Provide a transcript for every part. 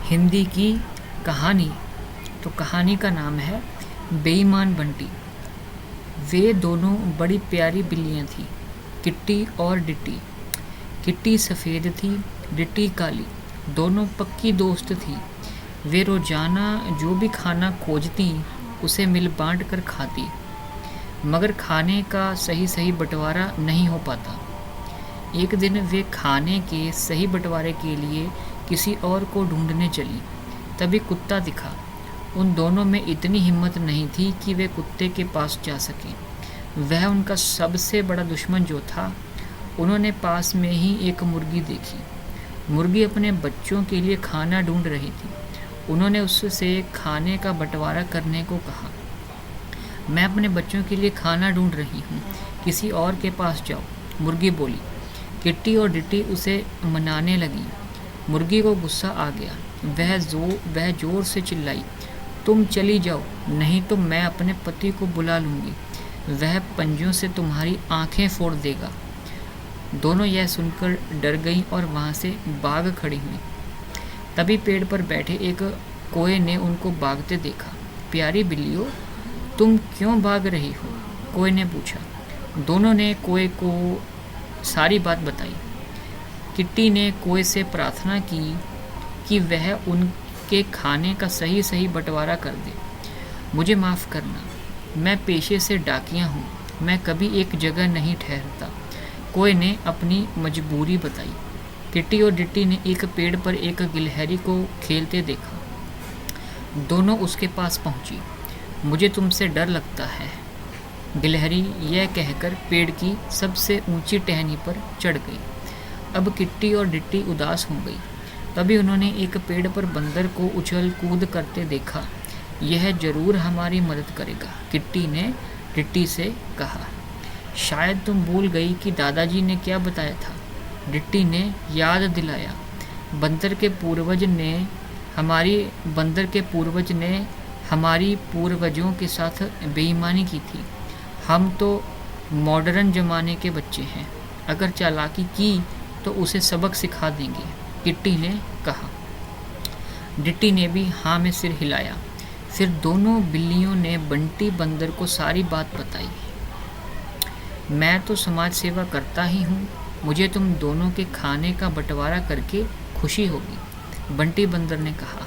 हिंदी की कहानी। तो कहानी का नाम है बेईमान बंटी। वे दोनों बड़ी प्यारी बिल्लियाँ थीं, किट्टी और डिट्टी। किट्टी सफ़ेद थी, डिट्टी काली। दोनों पक्की दोस्त थी। वे रोज़ाना जो भी खाना खोजती उसे मिल बांट कर खाती, मगर खाने का सही सही बंटवारा नहीं हो पाता। एक दिन वे खाने के सही बंटवारे के लिए किसी और को ढूंढने चली। तभी कुत्ता दिखा। उन दोनों में इतनी हिम्मत नहीं थी कि वे कुत्ते के पास जा सकें। वह उनका सबसे बड़ा दुश्मन जो था। उन्होंने पास में ही एक मुर्गी देखी। मुर्गी अपने बच्चों के लिए खाना ढूंढ रही थी। उन्होंने उससे खाने का बंटवारा करने को कहा। मैं अपने बच्चों के लिए खाना ढूंढ रही हूँ, किसी और के पास जाओ, मुर्गी बोली। किट्टी और डिट्टी उसे मनाने लगी। मुर्गी को गुस्सा आ गया। वह जोर से चिल्लाई, तुम चली जाओ, नहीं तो मैं अपने पति को बुला लूँगी। वह पंजों से तुम्हारी आंखें फोड़ देगा। दोनों यह सुनकर डर गईं और वहाँ से भाग खड़ी हुई। तभी पेड़ पर बैठे एक कोए ने उनको भागते देखा। प्यारी बिल्लियों, तुम क्यों भाग रही हो? कोए ने पूछा। दोनों ने कोए को सारी बात बताई। किट्टी ने कोए से प्रार्थना की कि वह उनके खाने का सही सही बंटवारा कर दे। मुझे माफ़ करना, मैं पेशे से डाकिया हूँ, मैं कभी एक जगह नहीं ठहरता। कोए ने अपनी मजबूरी बताई। किट्टी और डिट्टी ने एक पेड़ पर एक गिलहरी को खेलते देखा। दोनों उसके पास पहुँची। मुझे तुमसे डर लगता है, गिलहरी यह कहकर पेड़ की सबसे ऊंची टहनी पर चढ़ गई। अब किट्टी और डिट्टी उदास हो गई। तभी उन्होंने एक पेड़ पर बंदर को उछल कूद करते देखा। यह जरूर हमारी मदद करेगा, किट्टी ने डिट्टी से कहा। शायद तुम भूल गई कि दादाजी ने क्या बताया था, डिट्टी ने याद दिलाया। बंदर के पूर्वज ने हमारी पूर्वजों के साथ बेईमानी की थी। हम तो मॉडर्न ज़माने के बच्चे हैं, अगर चालाकी की तो उसे सबक सिखा देंगे, किट्टी ने कहा। डिट्टी ने भी हाँ में सिर हिलाया। फिर दोनों बिल्लियों ने बंटी बंदर को सारी बात बताई। मैं तो समाज सेवा करता ही हूँ, मुझे तुम दोनों के खाने का बंटवारा करके खुशी होगी, बंटी बंदर ने कहा।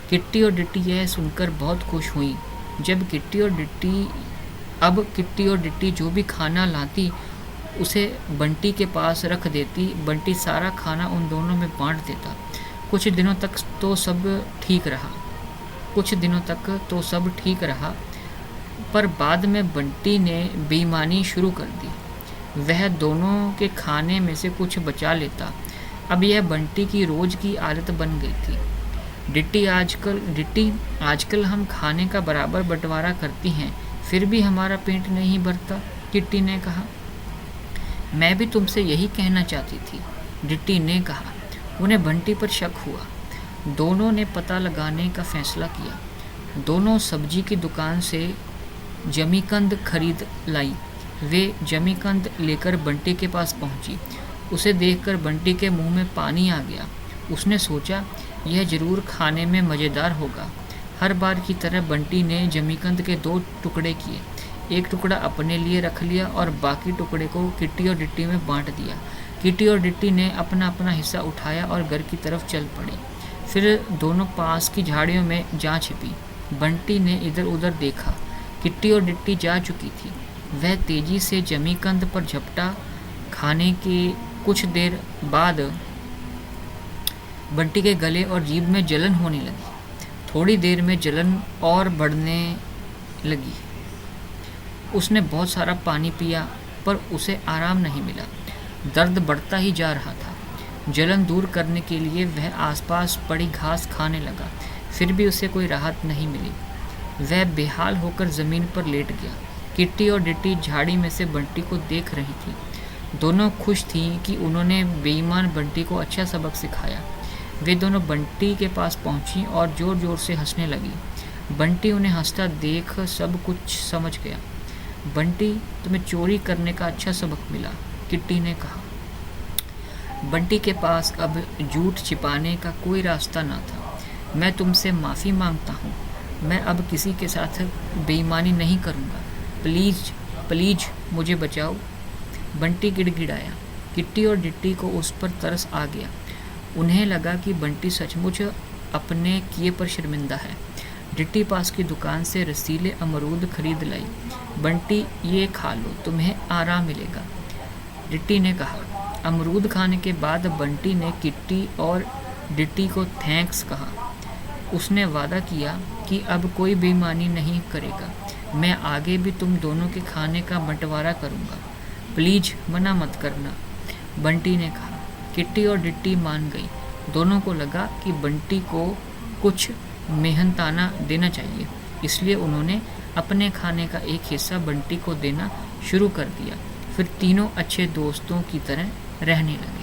किट्टी और डिट्टी यह सुनकर बहुत खुश हुई। किट्टी और डिट्टी जो भी खाना लाती उसे बंटी के पास रख देती। बंटी सारा खाना उन दोनों में बांट देता। कुछ दिनों तक तो सब ठीक रहा, पर बाद में बंटी ने बेईमानी शुरू कर दी। वह दोनों के खाने में से कुछ बचा लेता। अब यह बंटी की रोज की आदत बन गई थी। डिट्टी आजकल हम खाने का बराबर बंटवारा करती हैं, फिर भी हमारा पेट नहीं भरता, किट्टी ने कहा। मैं भी तुमसे यही कहना चाहती थी, डिट्टी ने कहा। उन्हें बंटी पर शक हुआ। दोनों ने पता लगाने का फैसला किया। दोनों सब्जी की दुकान से जमीकंद खरीद लाई। वे जमीकंद लेकर बंटी के पास पहुंची। उसे देखकर बंटी के मुंह में पानी आ गया। उसने सोचा, यह जरूर खाने में मज़ेदार होगा। हर बार की तरह बंटी ने जमीकंद के 2 टुकड़े किए। एक टुकड़ा अपने लिए रख लिया और बाकी टुकड़े को किट्टी और डिट्टी में बांट दिया। किट्टी और डिट्टी ने अपना अपना हिस्सा उठाया और घर की तरफ चल पड़ी। फिर दोनों पास की झाड़ियों में जा छिपी। बंटी ने इधर उधर देखा। किट्टी और डिट्टी जा चुकी थी। वह तेजी से जमीकंद पर झपटा। खाने के कुछ देर बाद बंटी के गले और जीभ में जलन होने लगी। थोड़ी देर में जलन और बढ़ने लगी। उसने बहुत सारा पानी पिया, पर उसे आराम नहीं मिला। दर्द बढ़ता ही जा रहा था। जलन दूर करने के लिए वह आसपास पड़ी घास खाने लगा, फिर भी उसे कोई राहत नहीं मिली। वह बेहाल होकर ज़मीन पर लेट गया। किट्टी और डिट्टी झाड़ी में से बंटी को देख रही थी। दोनों खुश थीं कि उन्होंने बेईमान बंटी को अच्छा सबक सिखाया। वे दोनों बंटी के पास पहुंची और ज़ोर ज़ोर से हंसने लगी। बंटी उन्हें हंसता देख सब कुछ समझ गया। बंटी, तुम्हें चोरी करने का अच्छा सबक मिला, किट्टी ने कहा। बंटी के पास अब झूठ छिपाने का कोई रास्ता न था। मैं तुमसे माफ़ी मांगता हूँ। मैं अब किसी के साथ बेईमानी नहीं करूँगा। प्लीज़ प्लीज़ मुझे बचाओ। बंटी गिड़गिड़ाया। किट्टी और डिट्टी को उस पर तरस आ गया। उन्हें लगा कि बंटी सचमुच अपने किए पर शर्मिंदा है। डिट्टी पास की दुकान से रसीले अमरूद खरीद लाई। बंटी, ये खा लो, तुम्हें आराम मिलेगा, डिट्टी ने कहा। अमरूद खाने के बाद बंटी ने किट्टी और डिट्टी को थैंक्स कहा। उसने वादा किया कि अब कोई बेईमानी नहीं करेगा। मैं आगे भी तुम दोनों के खाने का बंटवारा करूँगा। प्लीज़ मना मत करना, बंटी ने कहा। किट्टी और डिट्टी मान गई। दोनों को लगा कि बंटी को कुछ मेहनताना देना चाहिए, इसलिए उन्होंने अपने खाने का एक हिस्सा बंटी को देना शुरू कर दिया। फिर तीनों अच्छे दोस्तों की तरह रहने लगे।